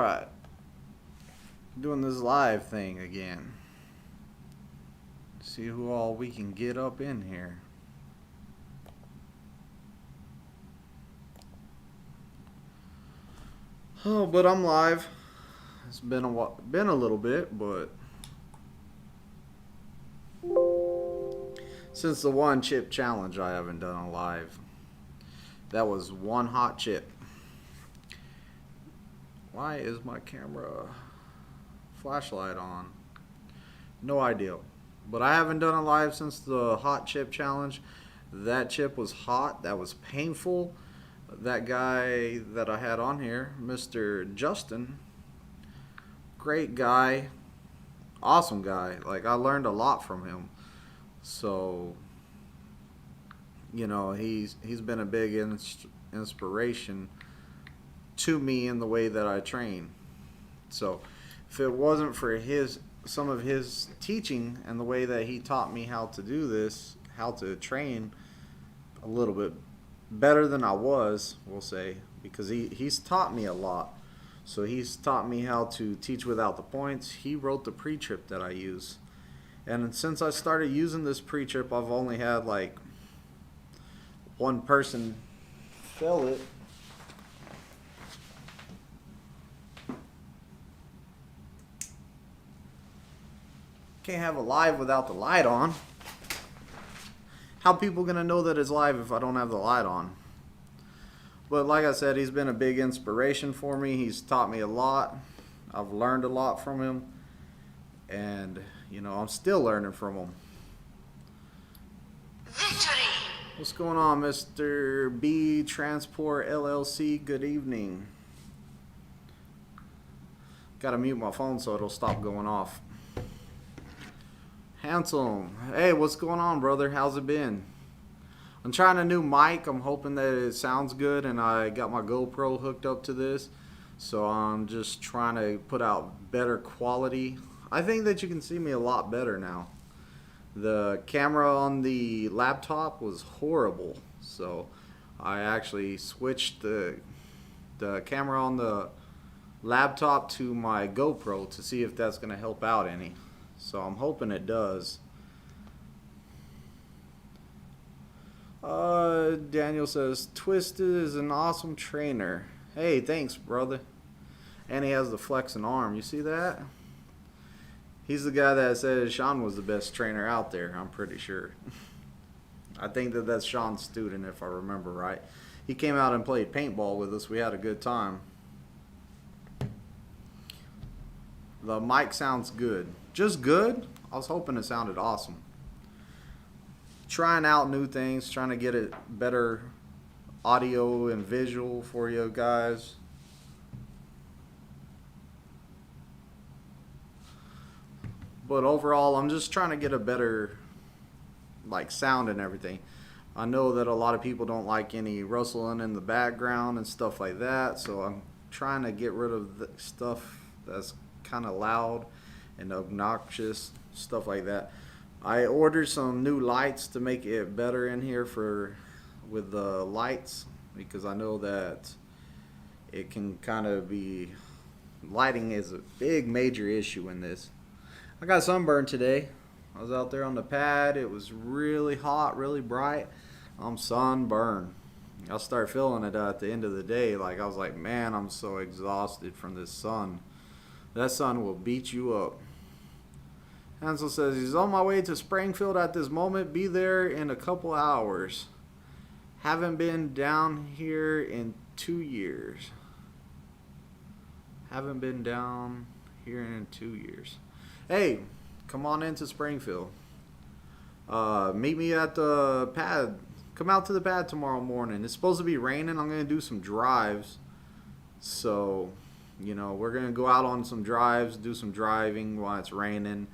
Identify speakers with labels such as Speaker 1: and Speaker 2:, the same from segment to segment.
Speaker 1: Alright. Doing this live thing again. See who all we can get up in here. Oh, but I'm live. It's been a little bit, but since the one chip challenge, I haven't done a live. That was one hot chip. Why is my camera flashlight on? No idea. But I haven't done a live since the hot chip challenge. That chip was hot. That was painful. That guy that I had on here, Mr. Justin, great guy, awesome guy. Like, I learned a lot from him. So, you know, he's been a big inspiration to me in the way that I train. So if it wasn't for some of his teaching and the way that he taught me how to do this, how to train a little bit better than I was, we'll say, because he's taught me a lot. So he's taught me how to teach without the points. He wrote the pre-trip that I use. And since I started using this pre-trip, I've only had like one person fill it. Can't have a live without the light on. How people gonna know that it's live if I don't have the light on? But like I said, he's been a big inspiration for me. He's taught me a lot. I've learned a lot from him. And, you know, I'm still learning from him. Victory! What's going on, Mr. B Transport LLC? Good evening. Gotta mute my phone so it'll stop going off. Handsome. Hey, what's going on, brother? How's it been? I'm trying a new mic. I'm hoping that it sounds good, and I got my GoPro hooked up to this. So I'm just trying to put out better quality. I think that you can see me a lot better now. The camera on the laptop was horrible. So I actually switched the camera on the laptop to my GoPro to see if that's going to help out any. So I'm hoping it does. Daniel says, Twizted is an awesome trainer. Hey, thanks, brother. And he has the flexing arm. You see that? He's the guy that said Sean was the best trainer out there, I'm pretty sure. I think that that's Sean's student, if I remember right. He came out and played paintball with us. We had a good time. The mic sounds good. Just good? I was hoping it sounded awesome. Trying out new things, trying to get it better audio and visual for you guys. But overall, I'm just trying to get a better like sound and everything. I know that a lot of people don't like any rustling in the background and stuff like that, so I'm trying to get rid of the stuff that's kind of loud and obnoxious, stuff like that. I ordered some new lights to make it better in here with the lights, because I know that it can kind of be, lighting is a big major issue in this. I got sunburned today. I was out there on the pad. It was really hot, really bright. I'm sunburned. I'll start feeling it at the end of the day. Like, I was like, man, I'm so exhausted from this sun. That sun will beat you up. Hansel says he's on my way to Springfield at this moment. Be there in a couple hours. Haven't been down here in 2 years. Haven't been down here in 2 years. Hey, come on into Springfield. Meet me at the pad. Come out to the pad tomorrow morning. It's supposed to be raining. I'm going to do some drives. So, you know, we're going to go out on some drives, do some driving while it's raining.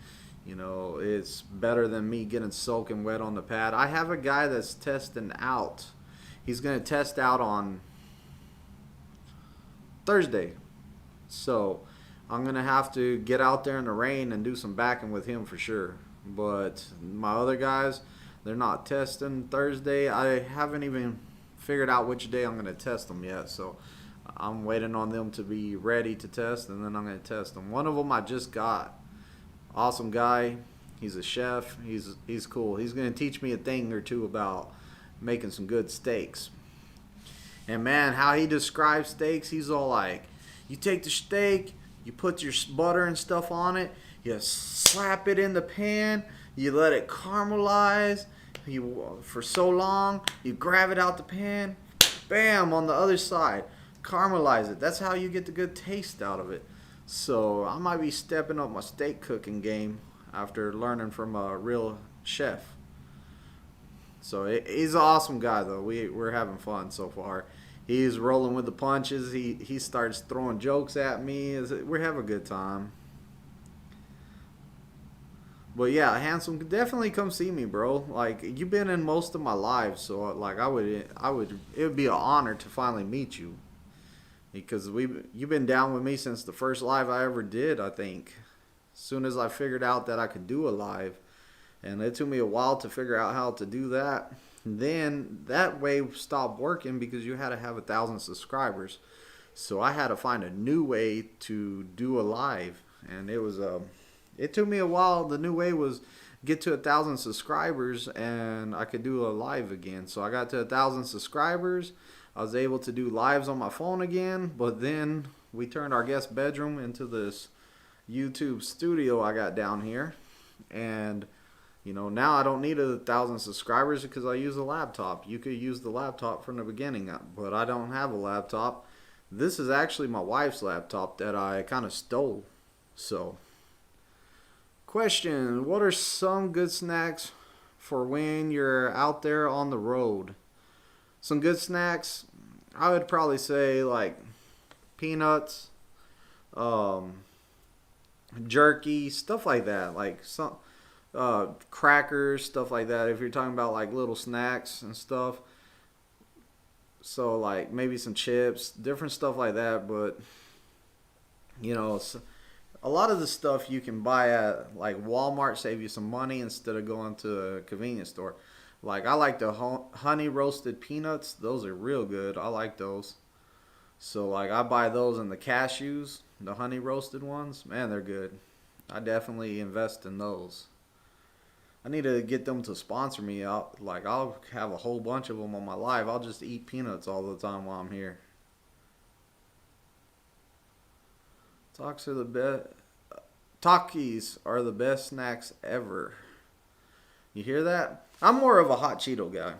Speaker 1: You know, it's better than me getting soaking wet on the pad. I have a guy that's testing out. He's going to test out on Thursday. So I'm going to have to get out there in the rain and do some backing with him for sure. But my other guys, they're not testing Thursday. I haven't even figured out which day I'm going to test them yet. So I'm waiting on them to be ready to test, and then I'm going to test them. One of them I just got. Awesome guy. He's a chef. He's cool. He's going to teach me a thing or two about making some good steaks. And man, how he describes steaks, he's all like, you take the steak, you put your butter and stuff on it, you slap it in the pan, you let it caramelize for so long, you grab it out the pan, bam, on the other side, caramelize it. That's how you get the good taste out of it. So I might be stepping up my steak cooking game after learning from a real chef. So he's an awesome guy though. We're having fun so far. He's rolling with the punches. He starts throwing jokes at me. We're having a good time. But yeah, Handsome, definitely come see me, bro. Like, you've been in most of my lives, so like it would be an honor to finally meet you. Because you've been down with me since the first live I ever did, I think. As soon as I figured out that I could do a live. And it took me a while to figure out how to do that. And then that way stopped working because you had to have 1,000 subscribers. So I had to find a new way to do a live. And it took me a while. The new way was get to 1,000 subscribers and I could do a live again. So I got to 1,000 subscribers. I was able to do lives on my phone again, but then we turned our guest bedroom into this YouTube studio I got down here. And you know, now I don't need 1,000 subscribers because I use a laptop. You could use the laptop from the beginning, but I don't have a laptop. This is actually my wife's laptop that I kind of stole. So, question, what are some good snacks for when you're out there on the road? Some good snacks, I would probably say like peanuts, jerky, stuff like that. Like some crackers, stuff like that. If you're talking about like little snacks and stuff. So like maybe some chips, different stuff like that. But you know, a lot of the stuff you can buy at like Walmart, save you some money instead of going to a convenience store. Like I like the honey roasted peanuts. Those are real good. I like those. So like I buy those and the cashews, the honey roasted ones. Man, they're good. I definitely invest in those. I need to get them to sponsor me. I'll have a whole bunch of them on my live. I'll just eat peanuts all the time while I'm here. Takis are the best snacks ever. You hear that? I'm more of a hot Cheeto guy.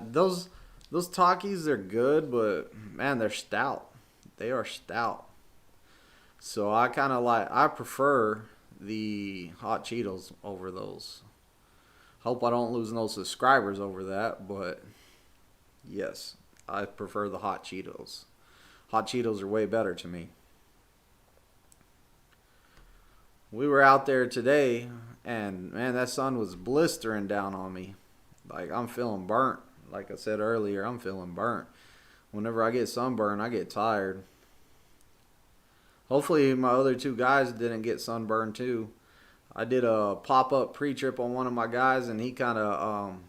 Speaker 1: Those Takis, they're good, but man, they're stout. They are stout. So I prefer the hot Cheetos over those. Hope I don't lose no subscribers over that, but yes, I prefer the hot Cheetos. Hot Cheetos are way better to me. We were out there today, and man, that sun was blistering down on me. Like, I'm feeling burnt. Like I said earlier, I'm feeling burnt. Whenever I get sunburned, I get tired. Hopefully my other two guys didn't get sunburned too. I did a pop-up pre-trip on one of my guys, and he kind of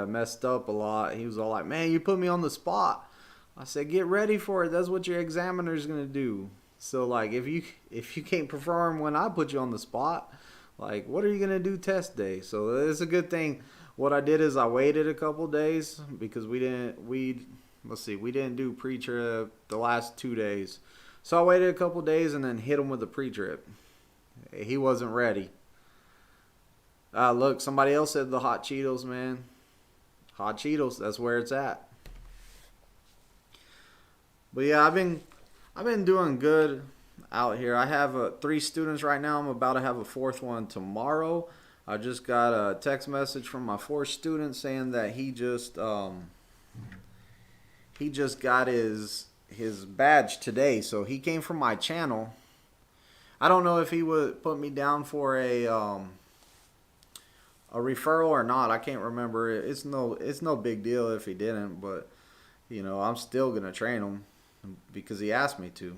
Speaker 1: messed up a lot. He was all like, "Man, you put me on the spot." I said, "Get ready for it. That's what your examiner's gonna do." So like, if you can't perform when I put you on the spot, like, what are you gonna do test day? So it's a good thing. What I did is I waited a couple days because we didn't do pre-trip the last 2 days. So I waited a couple days and then hit him with a pre-trip. He wasn't ready. Look, somebody else said the hot Cheetos, man. Hot Cheetos, that's where it's at. But yeah, I've been doing good out here. I have 3 students right now. I'm about to have a 4th one tomorrow. I just got a text message from my 4th student saying that he just got his badge today. So he came from my channel. I don't know if he would put me down for a referral or not. I can't remember. It's no big deal if he didn't, but you know, I'm still gonna train him because he asked me to.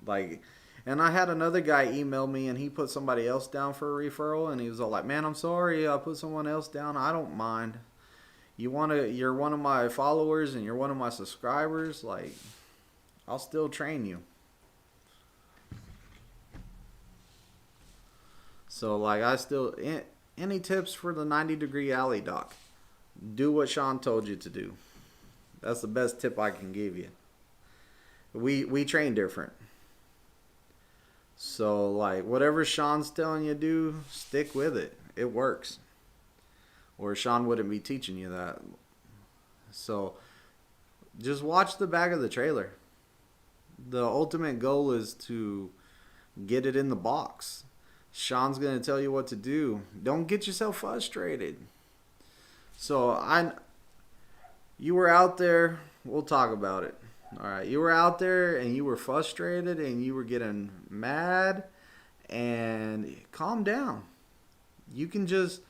Speaker 1: Like, and I had another guy email me and he put somebody else down for a referral, and he was all like, "Man, I'm sorry, I put someone else down. I don't mind. You're one of my followers and you're one of my subscribers. Like, I'll still train you. So like any tips for the 90-degree alley dock? Do what Sean told you to do. That's the best tip I can give you. We train different. So like whatever Sean's telling you to do, stick with it. It works. Or Sean wouldn't be teaching you that. So just watch the back of the trailer. The ultimate goal is to get it in the box. Sean's going to tell you what to do. Don't get yourself frustrated. So you were out there. We'll talk about it. All right. You were out there and you were frustrated and you were getting mad. And calm down. You can just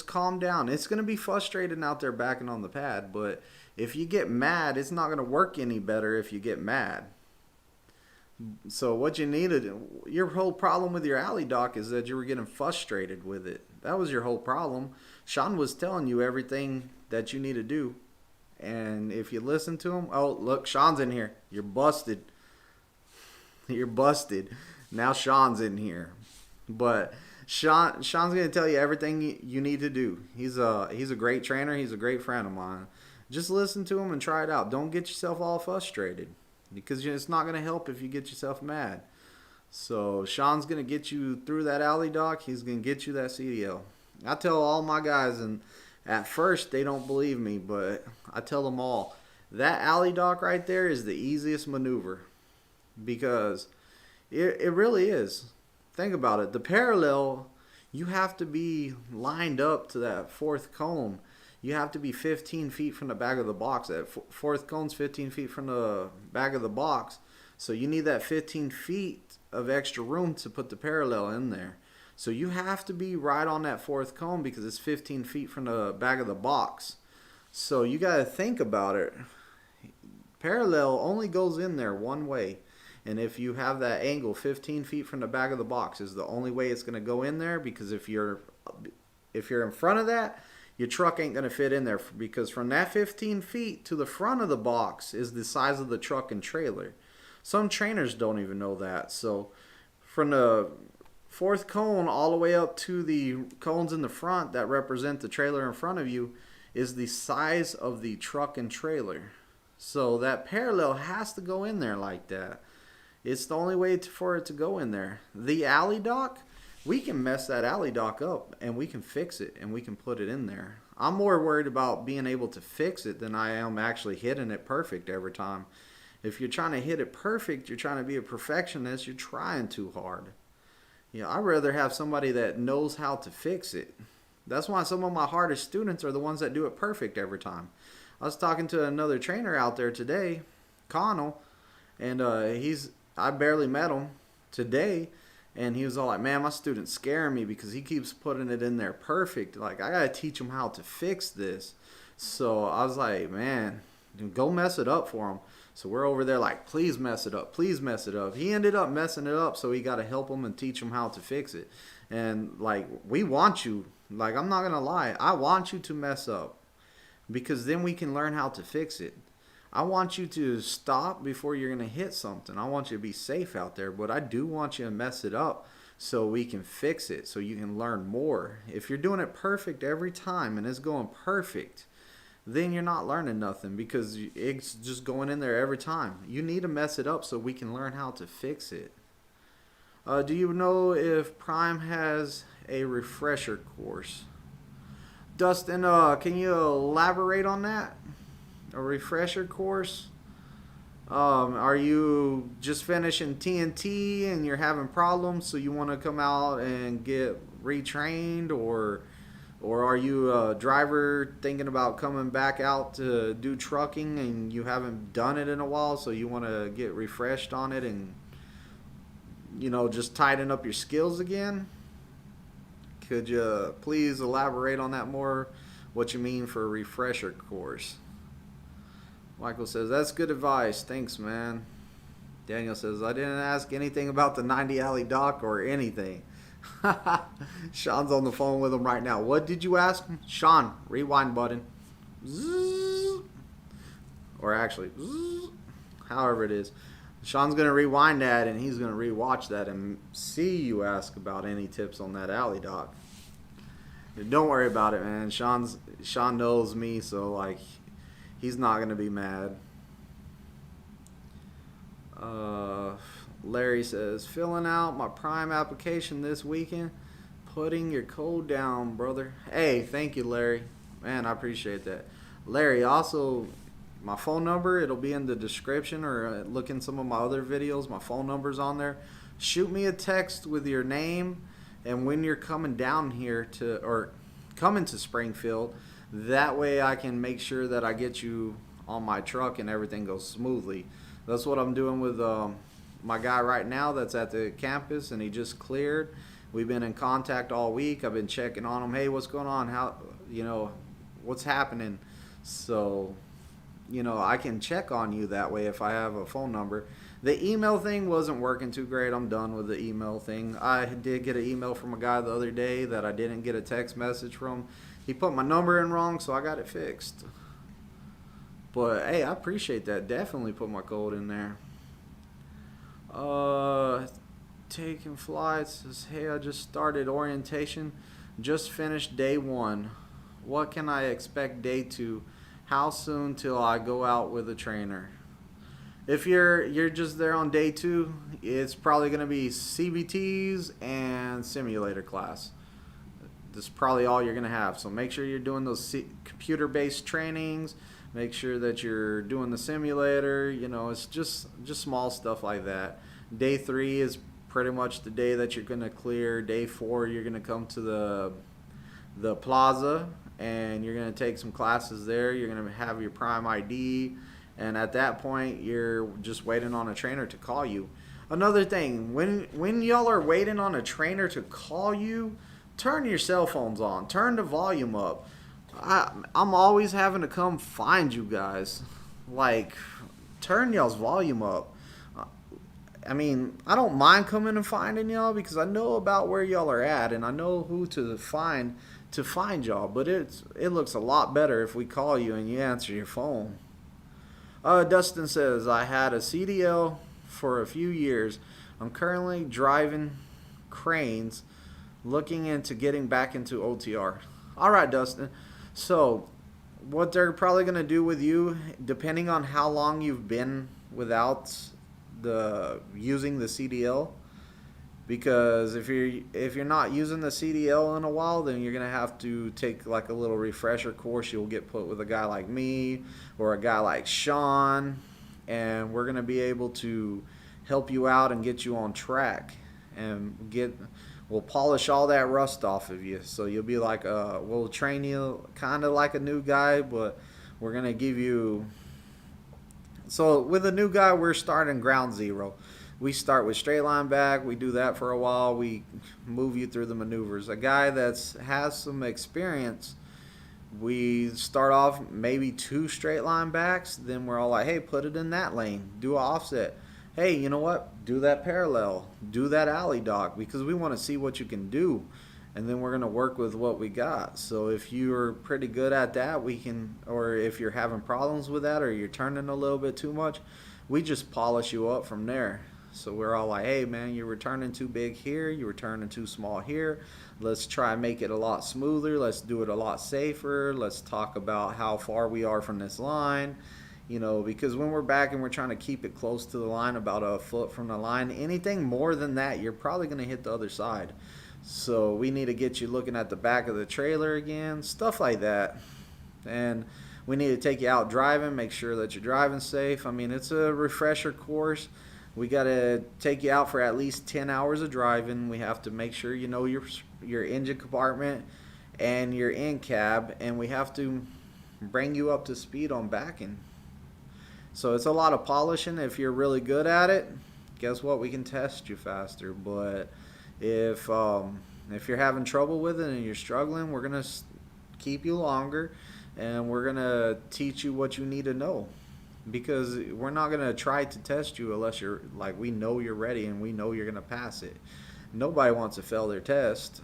Speaker 1: calm down. It's going to be frustrating out there backing on the pad. But if you get mad, it's not going to work any better if you get mad. So what you needed, your whole problem with your alley dock is that you were getting frustrated with it. That was your whole problem. Sean was telling you everything that you need to do. And if you listen to him, oh, look, Sean's in here. You're busted. You're busted. Now Sean's in here. But Sean's going to tell you everything you need to do. He's a great trainer. He's a great friend of mine. Just listen to him and try it out. Don't get yourself all frustrated. Because it's not going to help if you get yourself mad. So Sean's going to get you through that alley dock. He's going to get you that CDL. I tell all my guys, and at first they don't believe me, but I tell them all, that alley dock right there is the easiest maneuver. Because it really is. Think about it. The parallel, you have to be lined up to that fourth cone. You have to be 15 feet from the back of the box. That fourth cone's 15 feet from the back of the box. So you need that 15 feet of extra room to put the parallel in there. So you have to be right on that fourth cone because it's 15 feet from the back of the box. So you got to think about it. Parallel only goes in there one way. And if you have that angle 15 feet from the back of the box is the only way it's going to go in there, because if you're in front of that, your truck ain't going to fit in there, because from that 15 feet to the front of the box is the size of the truck and trailer. Some trainers don't even know that. So from the fourth cone all the way up to the cones in the front that represent the trailer in front of you is the size of the truck and trailer. So that parallel has to go in there like that. It's the only way for it to go in there. The alley dock, we can mess that alley dock up and we can fix it and we can put it in there. I'm more worried about being able to fix it than I am actually hitting it perfect every time. If you're trying to hit it perfect, you're trying to be a perfectionist, you're trying too hard. I'd rather have somebody that knows how to fix it. That's why some of my hardest students are the ones that do it perfect every time. I was talking to another trainer out there today, Connell, and I barely met him today. And he was all like, man, my student's scaring me because he keeps putting it in there perfect. Like, I got to teach him how to fix this. So I was like, man, go mess it up for him. So we're over there like, please mess it up. Please mess it up. He ended up messing it up, so he got to help him and teach him how to fix it. And, like, we want you. Like, I'm not going to lie. I want you to mess up because then we can learn how to fix it. I want you to stop before you're going to hit something. I want you to be safe out there, but I do want you to mess it up so we can fix it, so you can learn more. If you're doing it perfect every time and it's going perfect, then you're not learning nothing because it's just going in there every time. You need to mess it up so we can learn how to fix it. Do you know if Prime has a refresher course? Dustin, can you elaborate on that? A refresher course? Are you just finishing TNT and you're having problems, so you want to come out and get retrained, or are you a driver thinking about coming back out to do trucking and you haven't done it in a while, so you want to get refreshed on it and just tighten up your skills again? Could you please elaborate on that more, what you mean for a refresher course? Michael says, that's good advice. Thanks, man. Daniel says, I didn't ask anything about the 90 alley dock or anything. Sean's on the phone with him right now. What did you ask? Sean, rewind button. Zzz. Or actually, zzz. However it is. Sean's going to rewind that, and he's going to rewatch that and see you ask about any tips on that alley dock. Don't worry about it, man. Sean knows me, so like he's not going to be mad. Larry says, filling out my Prime application this weekend. Putting your code down, brother. Hey, thank you, Larry. Man, I appreciate that. Larry, also, my phone number, it'll be in the description, or look in some of my other videos. My phone number's on there. Shoot me a text with your name and when you're coming down here or coming to Springfield. That way I can make sure that I get you on my truck and everything goes smoothly. That's what I'm doing with my guy right now that's at the campus, and he just cleared. We've been in contact all week. I've been checking on him. Hey, what's going on? How, what's happening? So, I can check on you that way if I have a phone number. The email thing wasn't working too great. I'm done with the email thing. I did get an email from a guy the other day that I didn't get a text message from. He put my number in wrong, so I got it fixed. But, hey, I appreciate that. Definitely put my code in there. Taking flights. Says, hey, I just started orientation. Just finished day 1. What can I expect day 2? How soon till I go out with a trainer? If you're just there on day 2, it's probably going to be CBTs and simulator class. That's probably all you're going to have. So make sure you're doing those computer-based trainings. Make sure that you're doing the simulator. It's just small stuff like that. Day 3 is pretty much the day that you're going to clear. Day 4, you're going to come to the plaza, and you're going to take some classes there. You're going to have your Prime ID, and at that point, you're just waiting on a trainer to call you. Another thing, when y'all are waiting on a trainer to call you, turn your cell phones on. Turn the volume up. I'm always having to come find you guys. Like, turn y'all's volume up. I mean, I don't mind coming and finding y'all because I know about where y'all are at, and I know who to find y'all. But it looks a lot better if we call you and you answer your phone. Dustin says, I had a CDL for a few years. I'm currently driving cranes, looking into getting back into OTR. All right, Dustin. So what they're probably going to do with you, depending on how long you've been without using the CDL, because if you're not using the CDL in a while, then you're going to have to take like a little refresher course. You'll get put with a guy like me or a guy like Sean, and we're going to be able to help you out and get you on track, and we'll polish all that rust off of you. So you'll be like, we'll train you kind of like a new guy, but we're going to give you. So with a new guy, we're starting ground zero. We start with straight line back. We do that for a while. We move you through the maneuvers. A guy that has some experience, we start off maybe 2 straight line backs. Then we're all like, hey, put it in that lane. Do an offset. Hey, you know what? Do that parallel. Do that alley dock, because we want to see what you can do. And then we're going to work with what we got. So if you're pretty good at that, we can, or if you're having problems with that, or you're turning a little bit too much, we just polish you up from there. So we're all like, hey man, you're returning too big here, you're returning too small here. Let's try and make it a lot smoother. Let's do it a lot safer. Let's talk about how far we are from this line. Because when we're back and we're trying to keep it close to the line, about a foot from the line, anything more than that, you're probably going to hit the other side. So we need to get you looking at the back of the trailer again, stuff like that. And we need to take you out driving, make sure that you're driving safe. I mean, it's a refresher course. We got to take you out for at least 10 hours of driving. We have to make sure you know your engine compartment and your in cab, and we have to bring you up to speed on backing. So it's a lot of polishing. If you're really good at it, guess what? We can test you faster. But if you're having trouble with it and you're struggling, we're going to keep you longer, and we're going to teach you what you need to know. Because we're not going to try to test you unless you're like, we know you're ready and we know you're going to pass it. Nobody wants to fail their test.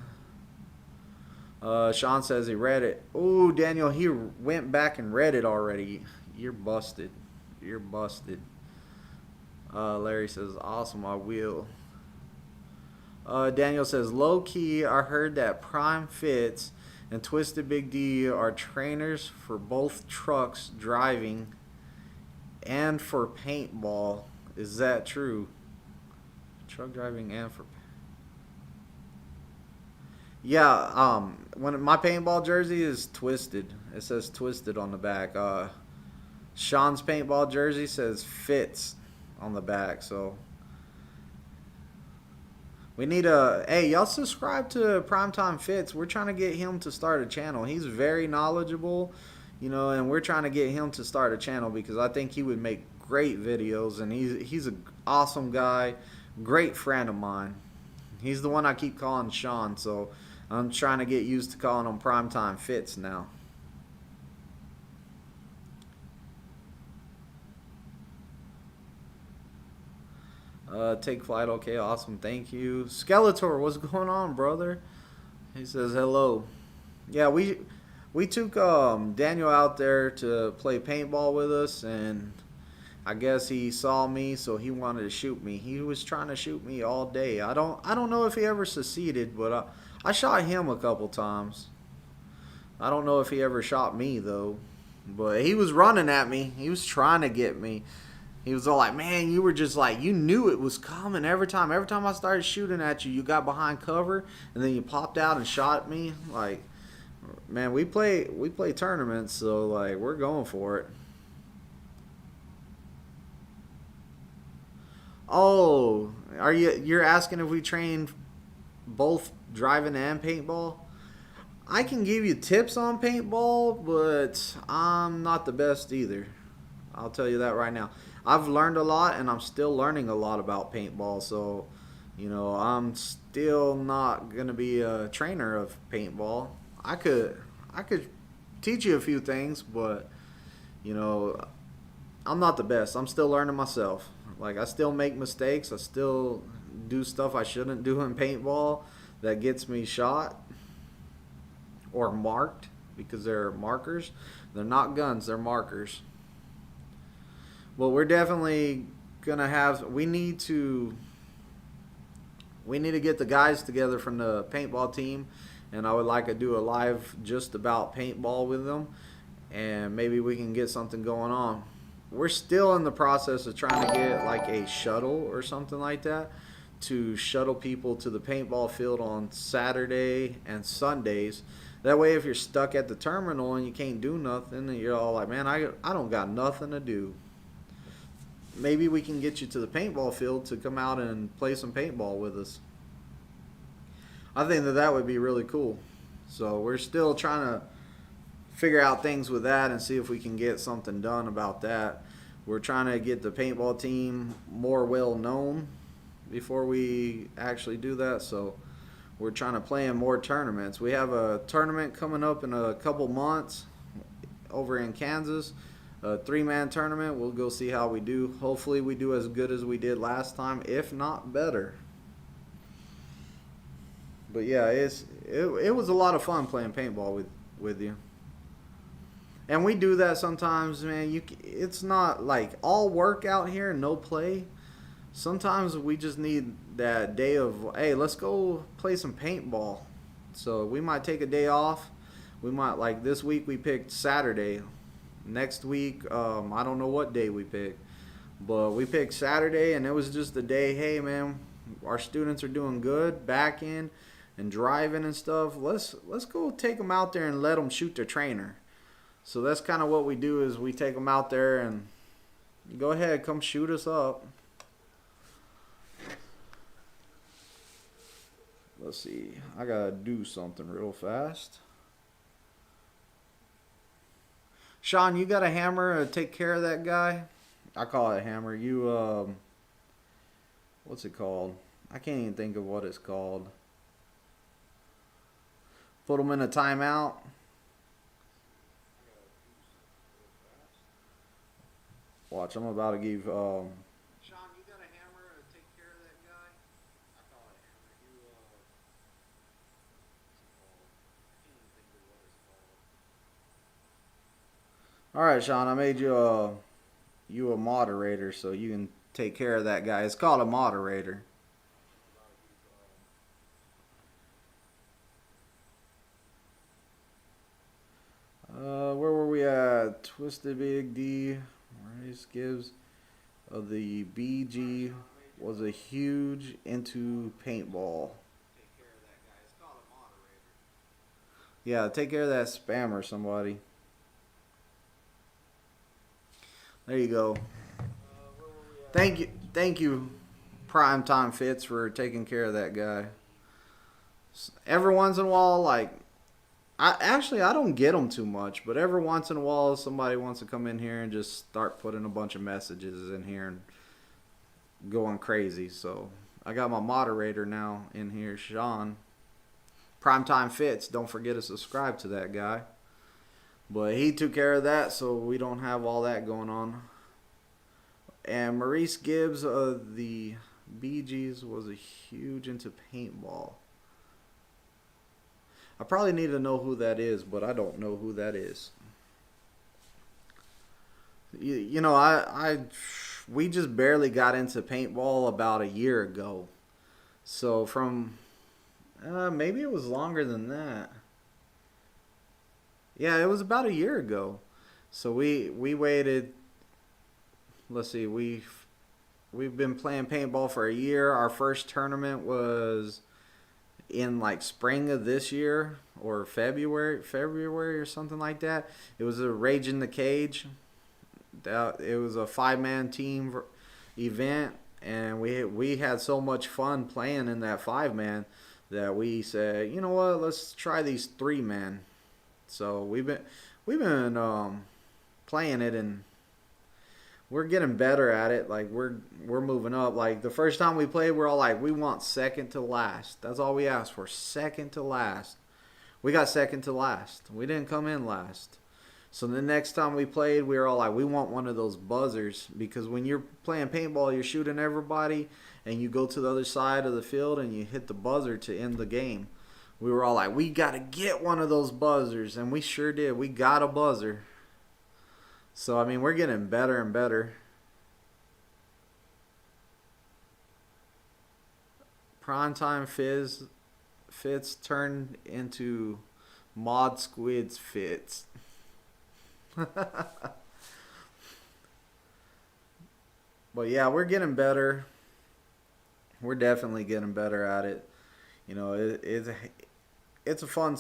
Speaker 1: Sean says he read it. Oh, Daniel, he went back and read it already. You're busted. You're busted. Larry says, awesome, I will. Daniel says, low key, I heard that Prime Fits and Twisted Big D are trainers for both trucks driving and for paintball. Is that true? Truck driving and for. Yeah, when my paintball jersey is Twisted. It says Twisted on the back. Sean's paintball jersey says Fits on the back. So we need a. Hey, y'all subscribe to Primetime Fits. We're trying to get him to start a channel. He's very knowledgeable, and we're trying to get him to start a channel because I think he would make great videos, and he's an awesome guy, great friend of mine. He's the one I keep calling Sean, so I'm trying to get used to calling him Primetime Fits now. Take flight, okay, awesome, thank you. Skeletor, what's going on, brother? He says hello. Yeah, we took Daniel out there to play paintball with us, and I guess he saw me, so he wanted to shoot me. He was trying to shoot me all day. I don't know if he ever succeeded, but I shot him a couple times. I don't know if he ever shot me though. But he was running at me. He was trying to get me. He was all like, "Man, you were just like you knew it was coming every time. Every time I started shooting at you, you got behind cover, and then you popped out and shot at me." Like, man, we play tournaments, so like we're going for it. Oh, you're asking if we train both driving and paintball? I can give you tips on paintball, but I'm not the best either. I'll tell you that right now. I've learned a lot, and I'm still learning a lot about paintball. So, I'm still not gonna be a trainer of paintball. I could teach you a few things, but you know, I'm not the best. I'm still learning myself. Like I still make mistakes. I still do stuff I shouldn't do in paintball that gets me shot or marked because they're markers. They're not guns, they're markers. Well, we're definitely gonna have. We need to get the guys together from the paintball team, and I would like to do a live just about paintball with them, and maybe we can get something going on. We're still in the process of trying to get like a shuttle or something like that to shuttle people to the paintball field on Saturday and Sundays. That way, if you're stuck at the terminal and you can't do nothing, and you're all like, man, I don't got nothing to do. Maybe we can get you to the paintball field to come out and play some paintball with us. I think that would be really cool. So we're still trying to figure out things with that and see if we can get something done about that. We're trying to get the paintball team more well known before we actually do that. So we're trying to play in more tournaments. We have a tournament coming up in a couple months over in Kansas, a 3-man tournament. We'll go see how we do. Hopefully we do as good as we did last time, if not better. But yeah, it was a lot of fun playing paintball with you. And we do that sometimes, man. It's not like all work out here and no play. Sometimes we just need that day of, hey, let's go play some paintball. So we might take a day off. We might, like this week we picked Saturday. Next week, I don't know what day we picked. But we picked Saturday, and it was just the day, hey, man, our students are doing good back in and driving and stuff. Let's go take them out there and let them shoot their trainer. So that's kind of what we do is we take them out there and go ahead, come shoot us up. Let's see. I got to do something real fast. Sean, you got a hammer to take care of that guy? I call it a hammer. You, what's it called? I can't even think of what it's called. Put him in a timeout. Watch, I'm about to give. Sean, you got a hammer to take care of that guy? I call it a hammer. You, I can't even think of what it's called. All right, Sean, I made you a moderator, so you can take care of that guy. It's called a moderator. Where were we at? Twisted Big D. Maurice Gibbs of the BG was a huge into paintball. Yeah, take care of that spammer, somebody. There you go. Thank you, Primetime Fits, for taking care of that guy. Every once in a while, like, I don't get them too much, but every once in a while somebody wants to come in here and just start putting a bunch of messages in here and going crazy. So I got my moderator now in here, Sean. Primetime Fits, don't forget to subscribe to that guy. But he took care of that, so we don't have all that going on. And Maurice Gibbs of the Bee Gees was a huge into paintball. I probably need to know who that is, but I don't know who that is. You know, we just barely got into paintball about a year ago. So from maybe it was longer than that. Yeah, it was about a year ago. So we waited. Let's see, we've been playing paintball for a year. Our first tournament was in like spring of this year or February or something like that. It was a Rage in the Cage. It was a 5-man team event, and we had so much fun playing in that 5-man that we said, you know what, let's try these 3-man. So we've been playing it, and we're getting better at it. Like we're moving up. Like the first time we played, we're all like, we want second to last. That's all we asked for, second to last. We got second to last. We didn't come in last. So the next time we played, we were all like, we want one of those buzzers, because when you're playing paintball, you're shooting everybody, and you go to the other side of the field and you hit the buzzer to end the game. We were all like, we got to get one of those buzzers, and we sure did. We got a buzzer. So, I mean, we're getting better and better. Primetime Fits turned into Mod Squid's Fits. But yeah, we're getting better. We're definitely getting better at it. You know, it's a fun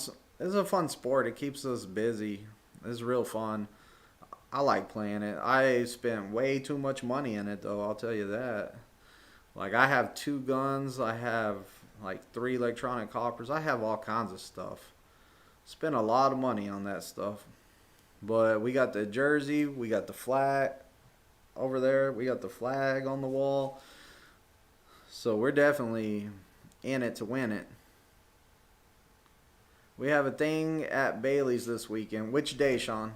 Speaker 1: sport. It keeps us busy. It's real fun. I like playing it. I spent way too much money in it, though, I'll tell you that. Like, I have 2 guns. I have like 3 electronic hoppers. I have all kinds of stuff. Spent a lot of money on that stuff. But we got the jersey. We got the flag over there. We got the flag on the wall. So we're definitely in it to win it. We have a thing at Bailey's this weekend. Which day, Sean?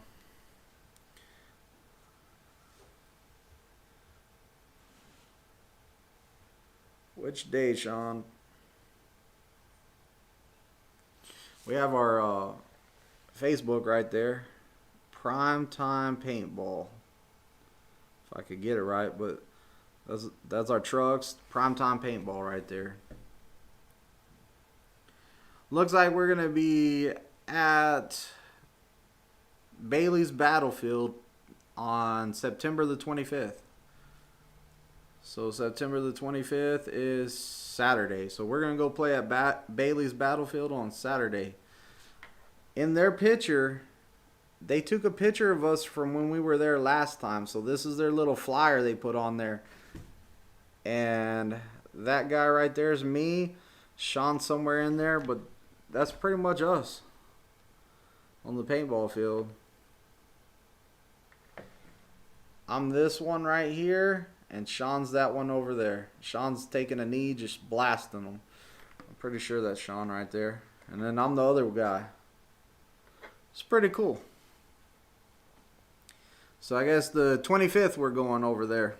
Speaker 1: Which day, Sean? We have our Facebook right there. Primetime Paintball. If I could get it right, but that's our trucks. Primetime Paintball right there. Looks like we're going to be at Bailey's Battlefield on September the 25th. So September the 25th is Saturday. So we're going to go play at Bailey's Battlefield on Saturday. In their picture, they took a picture of us from when we were there last time. So this is their little flyer they put on there. And that guy right there is me. Sean's somewhere in there, but that's pretty much us on the paintball field. I'm this one right here, and Sean's that one over there. Sean's taking a knee, just blasting them. I'm pretty sure that's Sean right there. And then I'm the other guy. It's pretty cool. So I guess the 25th we're going over there.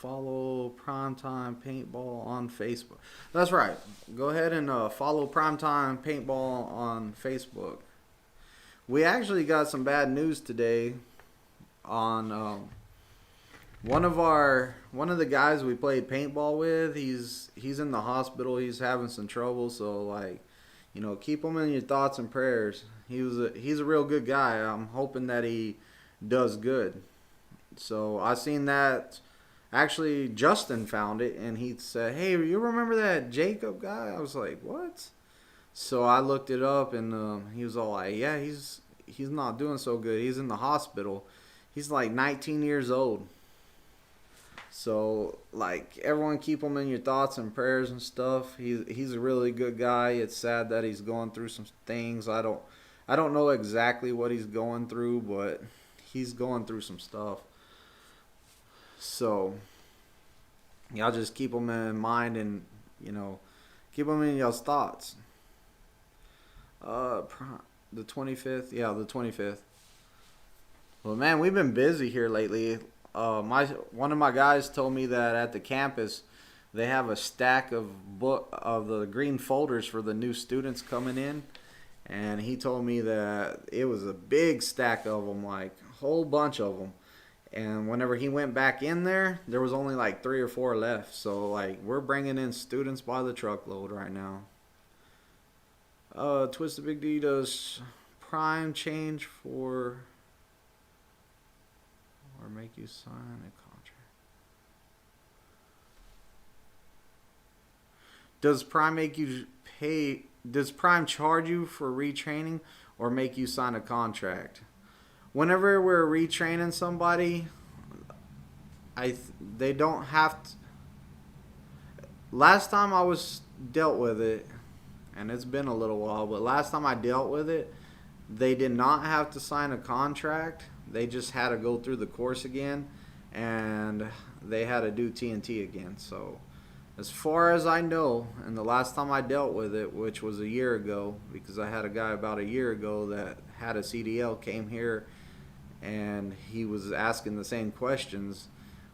Speaker 1: follow Primetime Paintball on Facebook. That's right. Go ahead and follow Primetime Paintball on Facebook. We actually got some bad news today on one of the guys we played paintball with. He's in the hospital. He's having some trouble. So like, keep him in your thoughts and prayers. He's a real good guy. I'm hoping that he does good. So I seen that. Actually, Justin found it and he said, "Hey, you remember that Jacob guy?" I was like, "What?" So I looked it up and he was all like, "Yeah, he's not doing so good. He's in the hospital. He's like 19 years old." So like, everyone keep him in your thoughts and prayers and stuff. He's a really good guy. It's sad that he's going through some things. I don't know exactly what he's going through, but he's going through some stuff. So y'all just keep him in mind and keep him in your thoughts. The 25th, yeah, the 25th. Well, man, we've been busy here lately. One of my guys told me that at the campus they have a stack of the green folders for the new students coming in, and he told me that it was a big stack of them, like a whole bunch of them. And whenever he went back in there was only like 3 or 4 left. So like, we're bringing in students by the truckload right now. Twizted Big D does prime change for or make you sign a contract. Does Prime make you pay? Does Prime charge you for retraining or make you sign a contract? Whenever we're retraining somebody, they don't have to. Last time I was dealt with it, and it's been a little while, but last time I dealt with it, they did not have to sign a contract. They just had to go through the course again, and they had to do TNT again. So as far as I know, and the last time I dealt with it, which was a year ago, because I had a guy about a year ago that had a CDL, came here and he was asking the same questions.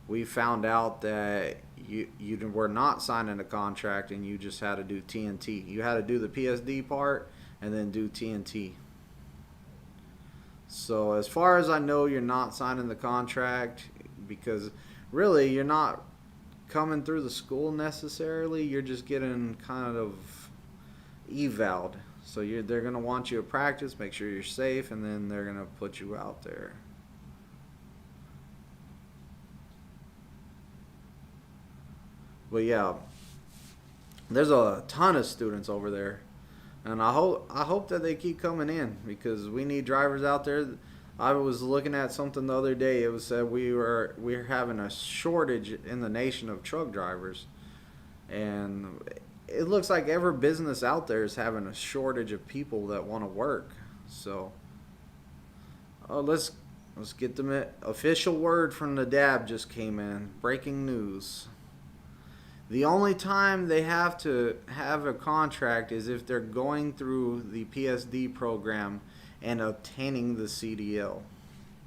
Speaker 1: We found out that you were not signing a contract and you just had to do TNT. You had to do the PSD part and then do TNT. So as far as I know, you're not signing the contract, because really you're not coming through the school necessarily. You're just getting kind of eval'd. So they're going to want you to practice, make sure you're safe, and then they're going to put you out there. But yeah, there's a ton of students over there, and I hope that they keep coming in, because we need drivers out there. I was looking at something the other day. It was said we're having a shortage in the nation of truck drivers, and it looks like every business out there is having a shortage of people that want to work. So let's get them. Official word from the DAB just came in. Breaking news. The only time they have to have a contract is if they're going through the PSD program and obtaining the CDL.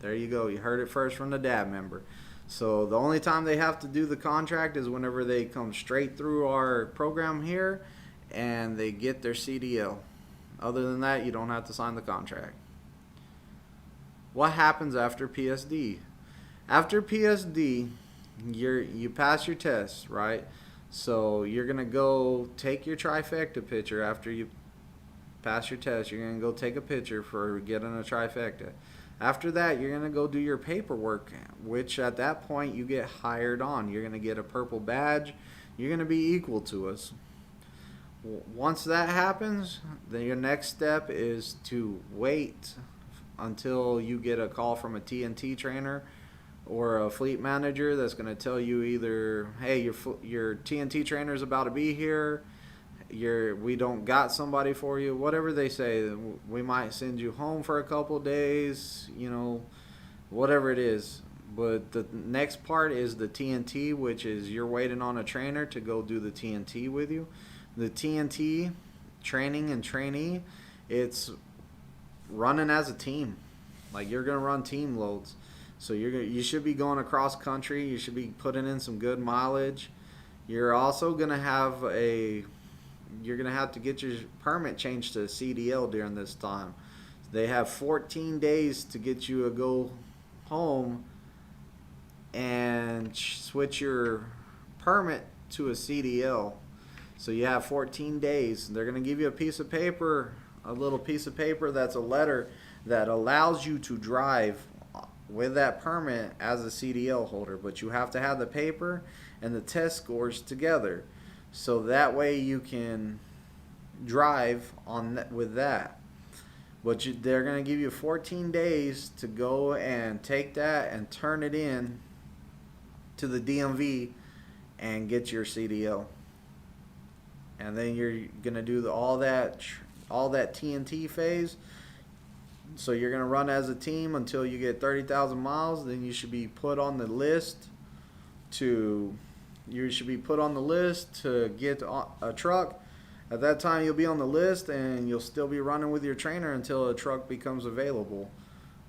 Speaker 1: There you go. You heard it first from the DAB member. So the only time they have to do the contract is whenever they come straight through our program here and they get their CDL. Other than that, you don't have to sign the contract. What happens after PSD? After PSD, you pass your test, right? So you're going to go take your trifecta picture after you pass your test. You're going to go take a picture for getting a trifecta. After that, you're going to go do your paperwork, which at that point you get hired on. You're going to get a purple badge. You're going to be equal to us. Once that happens, then your next step is to wait until you get a call from a TNT trainer or a fleet manager that's going to tell you either, hey, your TNT trainer is about to be here, we don't got somebody for you, whatever they say. We might send you home for a couple days, whatever it is. But the next part is the TNT, which is you're waiting on a trainer to go do the TNT with you. The TNT training and trainee, it's running as a team. Like, you're going to run team loads. So you should be going across country. You should be putting in some good mileage. You're also gonna have you're gonna have to get your permit changed to CDL during this time. They have 14 days to get you to go home and switch your permit to a CDL. So you have 14 days. They're going to give you a piece of paper, a little piece of paper that's a letter that allows you to drive with that permit as a CDL holder. But you have to have the paper and the test scores together. So that way you can drive with that. But they're going to give you 14 days to go and take that and turn it in to the DMV and get your CDL. And then you're going to do all that TNT phase. So you're going to run as a team until you get 30,000 miles. Then you should be put on the list to get a truck. At that time, you'll be on the list, and you'll still be running with your trainer until a truck becomes available.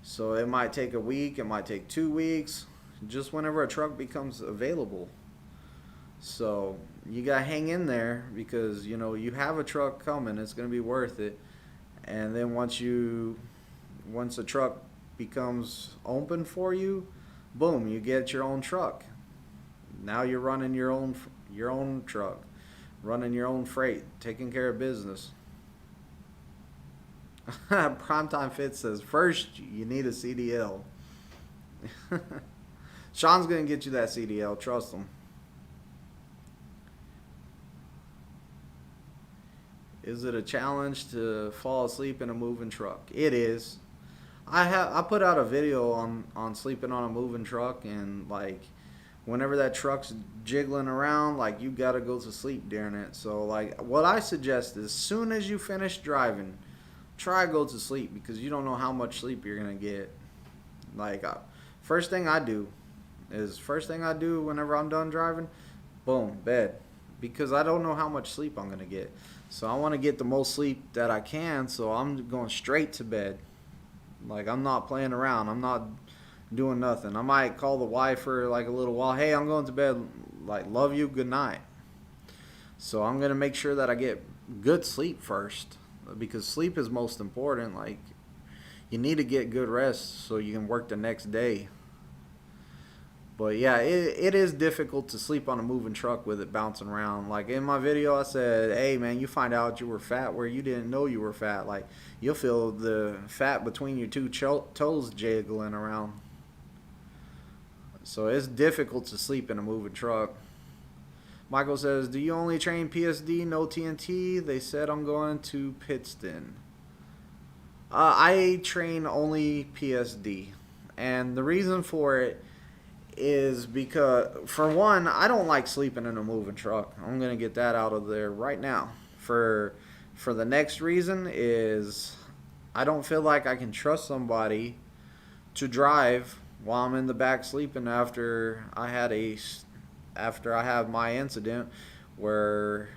Speaker 1: So it might take a week, it might take 2 weeks, just whenever a truck becomes available. So you gotta hang in there, because you have a truck coming. It's gonna be worth it. And then once a truck becomes open for you, boom, you get your own truck. Now you're running your own truck, running your own freight, taking care of business. Primetime Fit says, first you need a CDL. Sean's going to get you that CDL, trust him. Is it a challenge to fall asleep in a moving truck? It is. I put out a video on sleeping on a moving truck, and like whenever that truck's jiggling around, like you gotta go to sleep during it. So like what I suggest is, as soon as you finish driving, try to go to sleep, because you don't know how much sleep you're gonna get. Like first thing I do whenever I'm done driving, boom, bed, because I don't know how much sleep I'm gonna get. So I want to get the most sleep that I can, so I'm going straight to bed. Like, I'm not playing around. I'm not doing nothing. I might call the wife for like a little while. Hey, I'm going to bed. Like, love you, good night. So I'm going to make sure that I get good sleep first, because sleep is most important. Like, you need to get good rest so you can work the next day. But yeah, it is difficult to sleep on a moving truck with it bouncing around. Like in my video, I said, hey man, you find out you were fat where you didn't know you were fat. Like, you'll feel the fat between your two toes jiggling around. So it's difficult to sleep in a moving truck. Michael says, do you only train PSD, no TNT? They said I'm going to Pittston. I train only PSD. And the reason for it is because, for one, I don't like sleeping in a moving truck. I'm going to get that out of there right now. For the next reason is, I don't feel like I can trust somebody to drive while I'm in the back sleeping after I had my incident where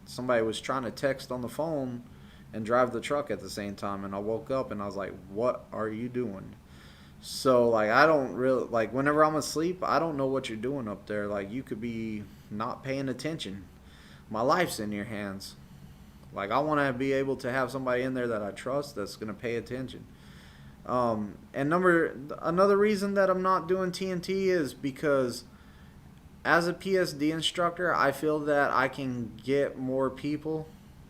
Speaker 1: somebody was trying to text on the phone and drive the truck at the same time, and I woke up and I was like, what are you doing? So like, I don't really, like, whenever I'm asleep, I don't know what you're doing up there. Like, you could be not paying attention. My life's in your hands. Like, I want to be able to have somebody in there that I trust that's going to pay attention. And another reason that I'm not doing TNT is because as a PSD instructor, I feel that I can get more people,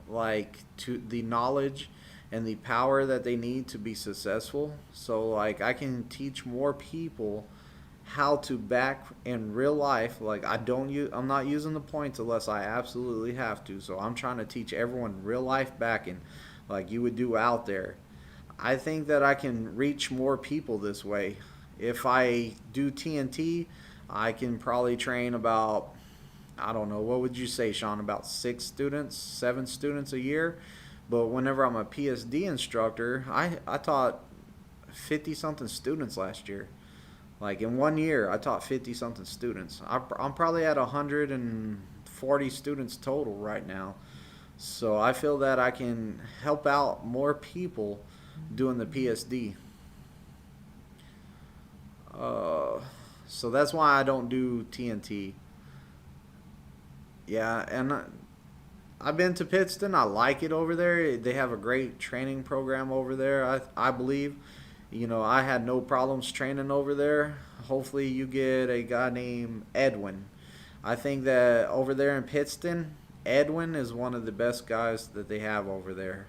Speaker 1: like, to the knowledge and the power that they need to be successful. So like, I can teach more people how to back in real life. Like, I'm not using the points unless I absolutely have to. So I'm trying to teach everyone real life backing, like you would do out there. I think that I can reach more people this way. If I do TNT, I can probably train about, I don't know, what would you say, Sean, about 7 students a year? But whenever I'm a PSD instructor, I taught 50-something students last year. Like, in 1 year, I taught 50-something students. I'm probably at 140 students total right now. So I feel that I can help out more people doing the PSD. So that's why I don't do TNT. Yeah, and I've been to Pittston. I like it over there. They have a great training program over there. I believe. You know, I had no problems training over there. Hopefully, you get a guy named Edwin. I think that over there in Pittston, Edwin is one of the best guys that they have over there.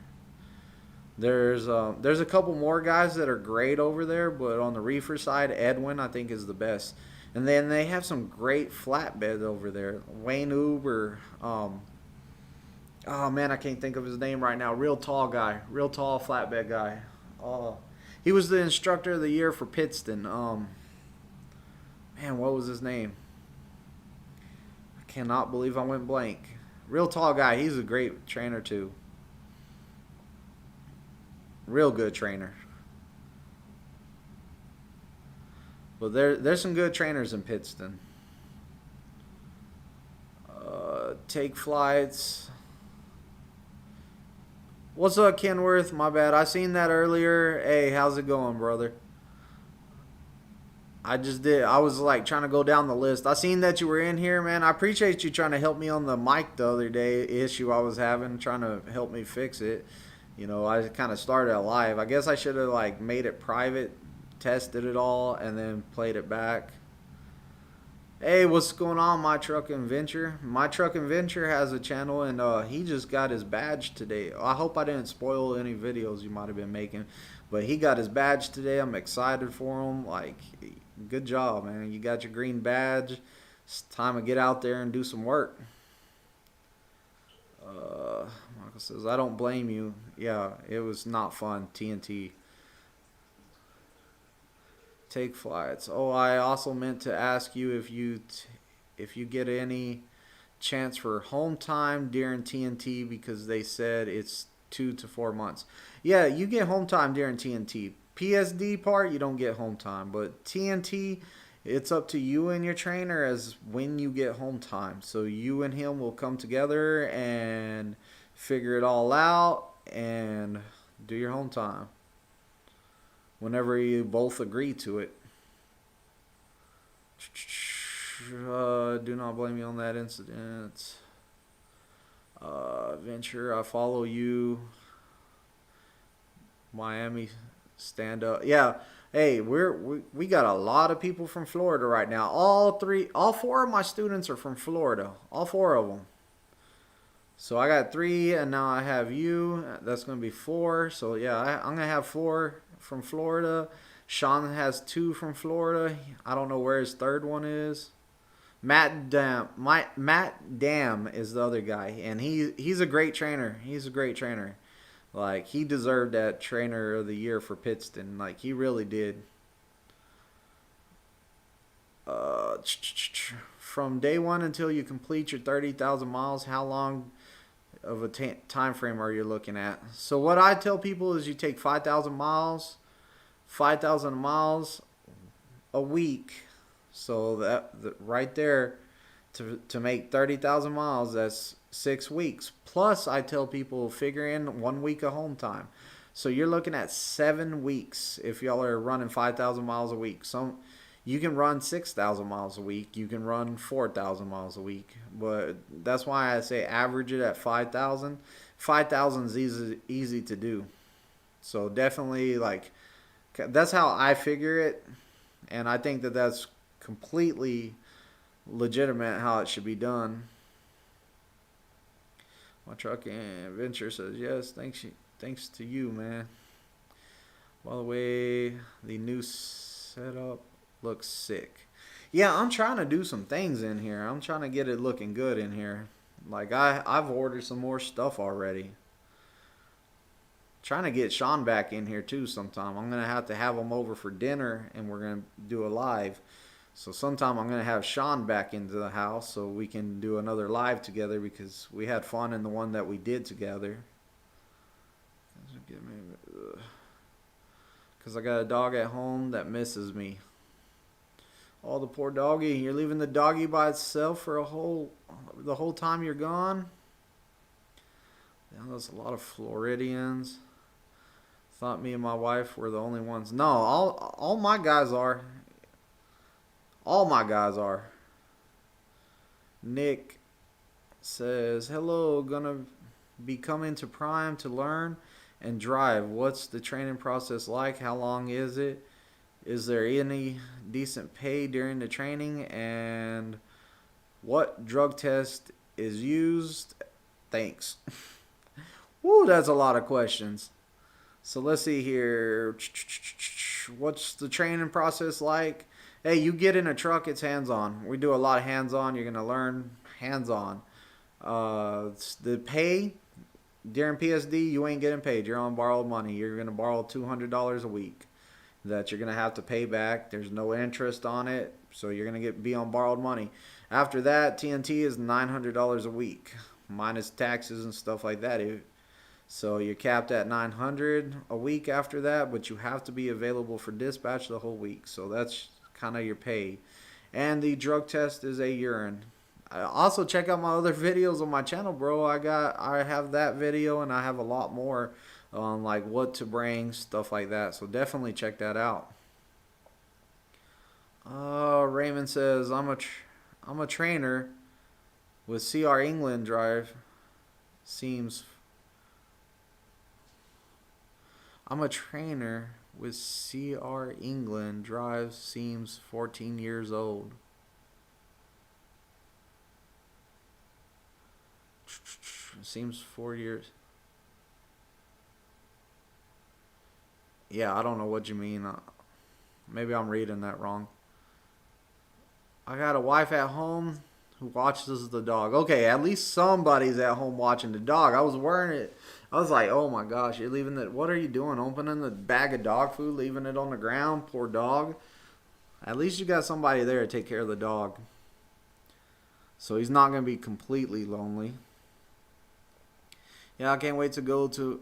Speaker 1: There's a couple more guys that are great over there, but on the reefer side, Edwin I think is the best. And then they have some great flatbed over there. Wayne Uber, oh man, I can't think of his name right now. Real tall guy, real tall flatbed guy. Oh, he was the instructor of the year for Pittston. Man, what was his name? I cannot believe I went blank. Real tall guy. He's a great trainer too. Real good trainer. But there's some good trainers in Pittston. Take flights. What's up, Kenworth? My bad. I seen that earlier. Hey, how's it going, brother? I just did. I was like trying to go down the list. I seen that you were in here, man. I appreciate you trying to help me on the mic the other day issue I was having, trying to help me fix it. You know, I kind of started a live. I guess I should have like made it private, tested it all, and then played it back. Hey, what's going on, My Truck and Venture? My Truck and Venture has a channel, and he just got his badge today. I hope I didn't spoil any videos you might have been making, but he got his badge today. I'm excited for him. Like, good job, man. You got your green badge. It's time to get out there and do some work. Michael says, I don't blame you. Yeah, it was not fun. TNT. Take flights. Oh, I also meant to ask you if you get any chance for home time during TNT, because they said it's 2 to 4 months. Yeah, you get home time during TNT. PSD part, you don't get home time, but TNT, it's up to you and your trainer as when you get home time. So you and him will come together and figure it all out and do your home time whenever you both agree to it. Do not blame me on that incident. Venture, I follow you. Miami, stand up. Yeah. Hey, we got a lot of people from Florida right now. All four of my students are from Florida. All four of them. So I got 3, and now I have you. That's going to be 4. So yeah, I'm going to have 4 from Florida. Sean has 2 from Florida. I don't know where his third one is. Matt Dam is the other guy, and he's a great trainer. He's a great trainer. Like, he deserved that trainer of the year for Pittston. Like, he really did. From day one until you complete your 30,000 miles, how long of a time frame are you looking at? So what I tell people is you take 5,000 miles a week. So that right there, to make 30,000 miles, that's 6 weeks. Plus, I tell people figure in 1 week of home time. So you're looking at 7 weeks if y'all are running 5,000 miles a week. You can run 6,000 miles a week. You can run 4,000 miles a week. But that's why I say average it at 5,000. 5,000 is easy to do. So definitely, like, that's how I figure it. And I think that that's completely legitimate how it should be done. My Truck and Venture says, yes, thanks to you, man. By the way, the new setup looks sick. Yeah, I'm trying to do some things in here. I'm trying to get it looking good in here. Like, I've ordered some more stuff already. Trying to get Sean back in here too sometime. I'm going to have him over for dinner, and we're going to do a live. So sometime I'm going to have Sean back into the house so we can do another live together, because we had fun in the one that we did together. Because I got a dog at home that misses me. Oh, the poor doggy. You're leaving the doggy by itself for the whole time you're gone? Yeah, there's a lot of Floridians. Thought me and my wife were the only ones. No, all my guys are. All my guys are. Nick says, hello, gonna be coming to Prime to learn and drive. What's the training process like? How long is it? Is there any decent pay during the training? And what drug test is used? Thanks. Woo, that's a lot of questions. So let's see here. What's the training process like? Hey, you get in a truck, it's hands-on. We do a lot of hands-on. You're going to learn hands-on. The pay during PSD, you ain't getting paid. You're on borrowed money. You're going to borrow $200 a week that you're going to have to pay back. There's no interest on it, so you're going to be on borrowed money. After that, TNT is $900 a week, minus taxes and stuff like that. So you're capped at $900 a week after that, but you have to be available for dispatch the whole week. So that's kind of your pay. And the drug test is a urine. Also check out my other videos on my channel, bro. I have that video, and I have a lot more on like what to bring, stuff like that. So definitely check that out. Raymond says, I'm a trainer with CR England drive. I'm a trainer with CR England drive. Seems 14 years old. Seems 4 years. Yeah, I don't know what you mean. Maybe I'm reading that wrong. I got a wife at home who watches the dog. Okay, at least somebody's at home watching the dog. I was wearing it. I was like, oh my gosh, you're leaving it. What are you doing? Opening the bag of dog food, leaving it on the ground? Poor dog. At least you got somebody there to take care of the dog. So he's not going to be completely lonely. Yeah, I can't wait to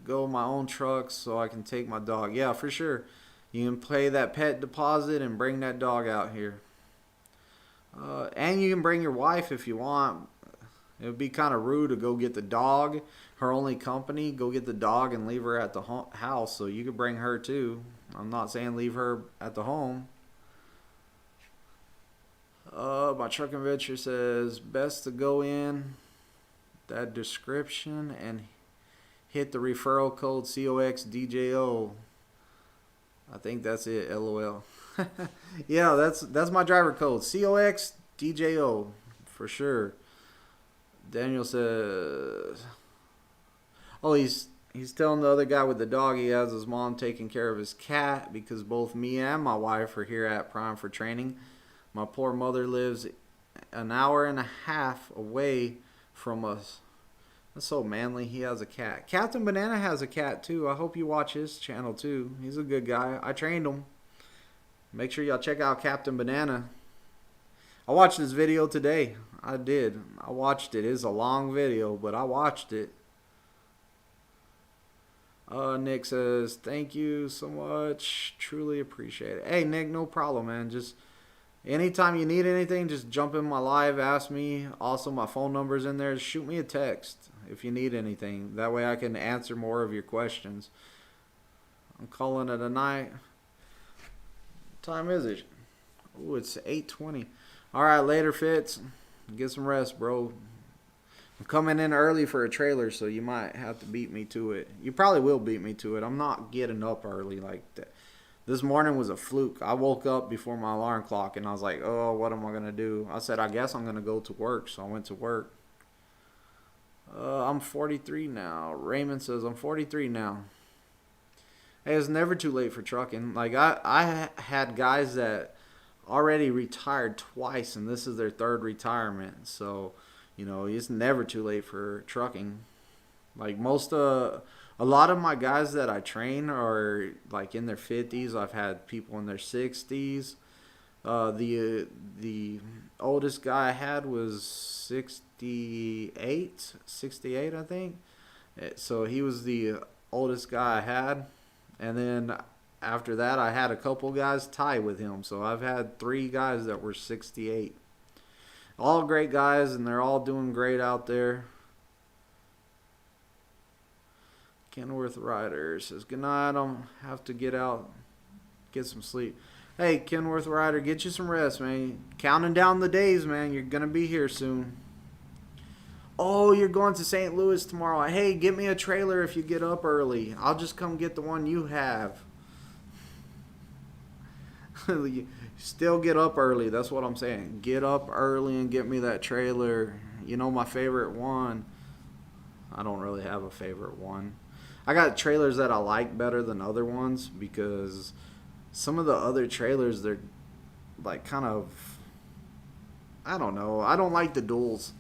Speaker 1: go my own truck so I can take my dog. Yeah, for sure. You can pay that pet deposit and bring that dog out here. And you can bring your wife if you want. It would be kind of rude to go get the dog, her only company, go get the dog and leave her at the house. So you could bring her too. I'm not saying leave her at the home. My truck adventure says best to go in that description and hit the referral code COXDJO. I think that's it. LOL. Yeah, that's my driver code COXDJO for sure. Daniel says, oh, he's telling the other guy with the dog he has his mom taking care of his cat because both me and my wife are here at Prime for training. My poor mother lives an hour and a half away from us. That's so manly. He has a cat. Captain Banana has a cat too. I hope you watch his channel too. He's a good guy. I trained him. Make sure y'all check out Captain Banana. I watched this video today. I did. I watched it. It's a long video, but I watched it. Nick says, thank you so much. Truly appreciate it. Hey, Nick, no problem, man. Just anytime you need anything, just jump in my live, ask me. Also, my phone number's in there. Just shoot me a text if you need anything. That way I can answer more of your questions. I'm calling it a night. What time is it? Oh, it's 8:20. All right, later, Fitz. Get some rest, bro. I'm coming in early for a trailer, so you might have to beat me to it. You probably will beat me to it. I'm not getting up early like that. This morning was a fluke. I woke up before my alarm clock, and I was like, oh, what am I going to do? I said, I guess I'm going to go to work, so I went to work. I'm 43 now. Raymond says, I'm 43 now. Hey, it's never too late for trucking. Like, I had guys that already retired twice, and this is their third retirement. So, you know, it's never too late for trucking. Like, a lot of my guys that I train are, like, in their 50s. I've had people in their 60s. The oldest guy I had was 68, I think. So he was the oldest guy I had. And then after that, I had a couple guys tie with him. So I've had 3 guys that were 68. All great guys, and they're all doing great out there. Kenworth Rider says, good night. I don't have to get out, get some sleep. Hey, Kenworth Rider, get you some rest, man. Counting down the days, man. You're gonna be here soon. Oh, you're going to St. Louis tomorrow. Hey, get me a trailer if you get up early. I'll just come get the one you have. You still get up early. That's what I'm saying. Get up early and get me that trailer. You know my favorite one. I don't really have a favorite one. I got trailers that I like better than other ones because some of the other trailers, they're like kind of, I don't know. I don't like the duals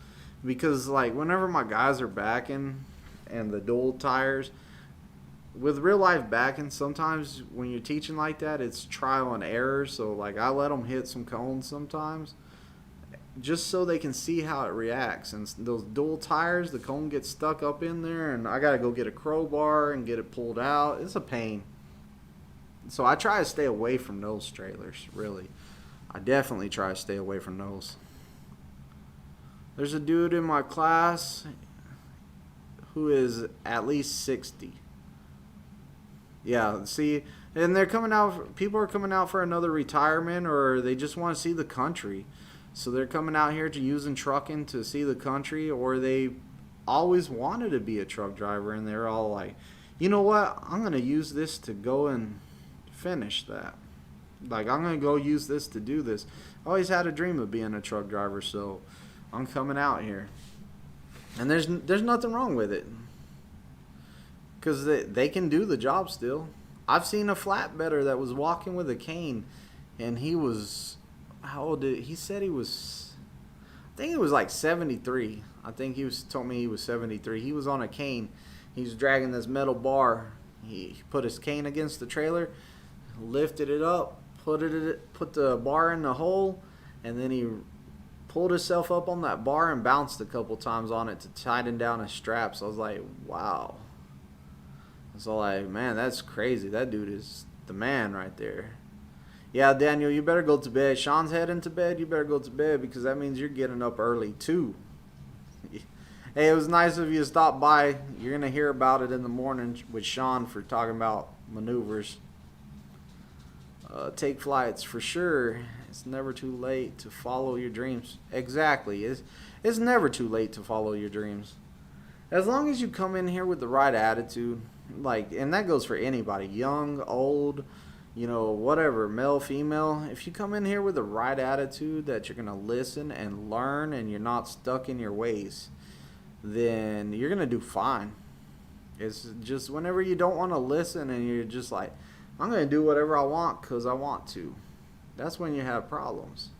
Speaker 1: because like whenever my guys are backing and the dual tires, with real life backing, sometimes when you're teaching like that, it's trial and error. So like I let them hit some cones sometimes, just so they can see how it reacts. And those dual tires, the cone gets stuck up in there, and I gotta go get a crowbar and get it pulled out. It's a pain. So I try to stay away from those trailers. Really, I definitely try to stay away from those. There's a dude in my class who is at least 60. Yeah, see, and they're coming out. People are coming out for another retirement, or they just want to see the country. So they're coming out here to using trucking to see the country, or they always wanted to be a truck driver, and they're all like, you know what? I'm gonna use this to go and finish that. Like I'm gonna go use this to do this. I always had a dream of being a truck driver, so I'm coming out here, and there's nothing wrong with it. Because they can do the job still. I've seen a flatbedder that was walking with a cane, and he was, how old did he said he was, I think he was like 73. I think he told me he was 73. He was on a cane. He was dragging this metal bar. He put his cane against the trailer, lifted it up, put the bar in the hole, and then he pulled himself up on that bar and bounced a couple times on it to tighten down his straps. I was like, wow. So like, man, that's crazy. That dude is the man right there. Yeah, Daniel, you better go to bed. Sean's heading to bed. You better go to bed because that means you're getting up early too. Hey, it was nice of you to stop by. You're going to hear about it in the morning with Sean for talking about maneuvers. Take flights for sure. It's never too late to follow your dreams. Exactly. It's never too late to follow your dreams. As long as you come in here with the right attitude. Like, and that goes for anybody, young, old, you know, whatever, male, female. If you come in here with the right attitude that you're going to listen and learn and you're not stuck in your ways, then you're going to do fine. It's just whenever you don't want to listen and you're just like, I'm going to do whatever I want because I want to. That's when you have problems.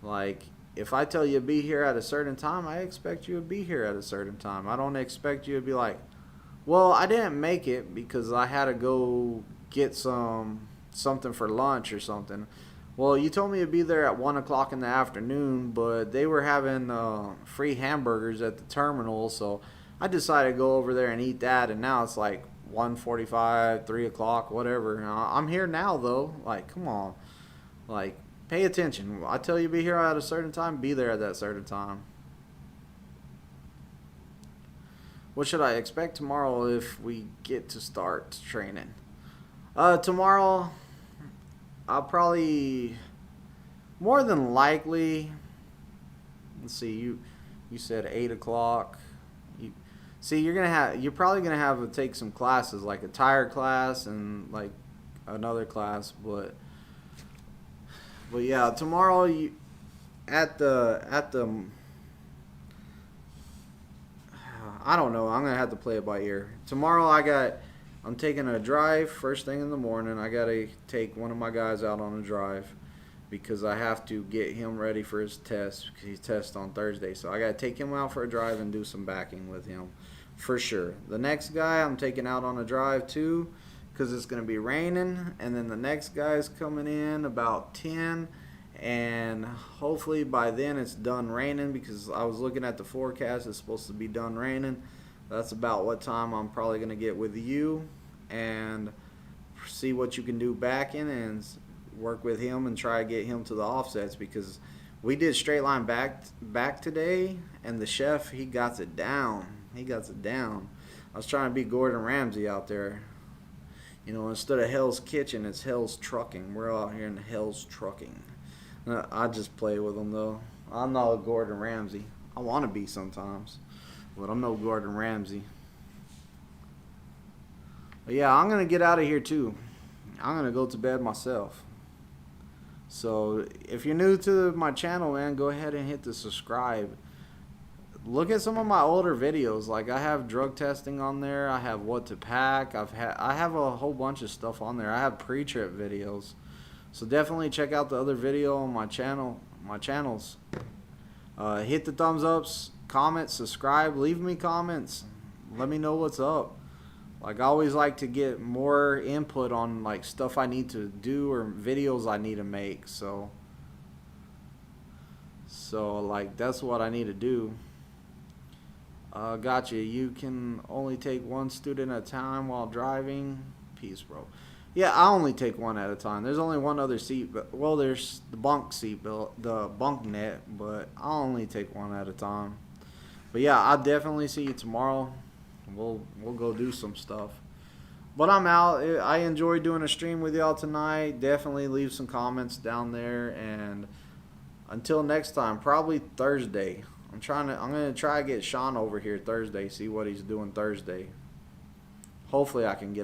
Speaker 1: Like, if I tell you to be here at a certain time, I expect you to be here at a certain time. I don't expect you to be like, well, I didn't make it because I had to go get something for lunch or something. Well, you told me to be there at 1 o'clock in the afternoon, but they were having free hamburgers at the terminal, so I decided to go over there and eat that, and now it's like 1:45, 3 o'clock, whatever. I'm here now, though. Like, come on. Like, pay attention. I tell you to be here at a certain time, be there at that certain time. What should I expect tomorrow if we get to start training? Tomorrow, I'll probably, more than likely, let's see, you said 8 o'clock. You're probably gonna have to take some classes, like a tire class and like another class, but yeah, tomorrow at the I don't know. I'm gonna have to play it by ear. Tomorrow I'm taking a drive first thing in the morning. I gotta take one of my guys out on a drive because I have to get him ready for his test because he tests on Thursday. So I gotta take him out for a drive and do some backing with him for sure. The next guy I'm taking out on a drive too because it's gonna be raining, and then the next guy's coming in about 10. And hopefully by then it's done raining because I was looking at the forecast. It's supposed to be done raining. That's about what time I'm probably going to get with you and see what you can do back in and work with him and try to get him to the offsets because we did straight line back today, and the chef, he got it down. I was trying to be Gordon Ramsay out there. You know, instead of Hell's Kitchen, it's Hell's Trucking. We're out here in Hell's Trucking. I just play with them though. I'm not Gordon Ramsay. I want to be sometimes, but I'm no Gordon Ramsay. But yeah, I'm gonna get out of here too. I'm gonna go to bed myself. So if you're new to my channel, man, go ahead and hit the subscribe. Look at some of my older videos. Like I have drug testing on there. I have what to pack. I have a whole bunch of stuff on there. I have pre-trip videos. So definitely check out the other video on my channels. Hit the thumbs ups, comment, subscribe, leave me comments. Let me know what's up. Like I always like to get more input on like stuff I need to do or videos I need to make. So like that's what I need to do. Gotcha. You can only take one student at a time while driving. Peace, bro. Yeah, I only take one at a time. There's only one other seat, but well, there's the bunk seat, the bunk net, but I'll only take one at a time. But yeah, I'll definitely see you tomorrow. We'll go do some stuff. But I'm out. I enjoyed doing a stream with y'all tonight. Definitely leave some comments down there, and until next time, probably Thursday. I'm gonna try to get Sean over here Thursday, see what he's doing Thursday. Hopefully I can get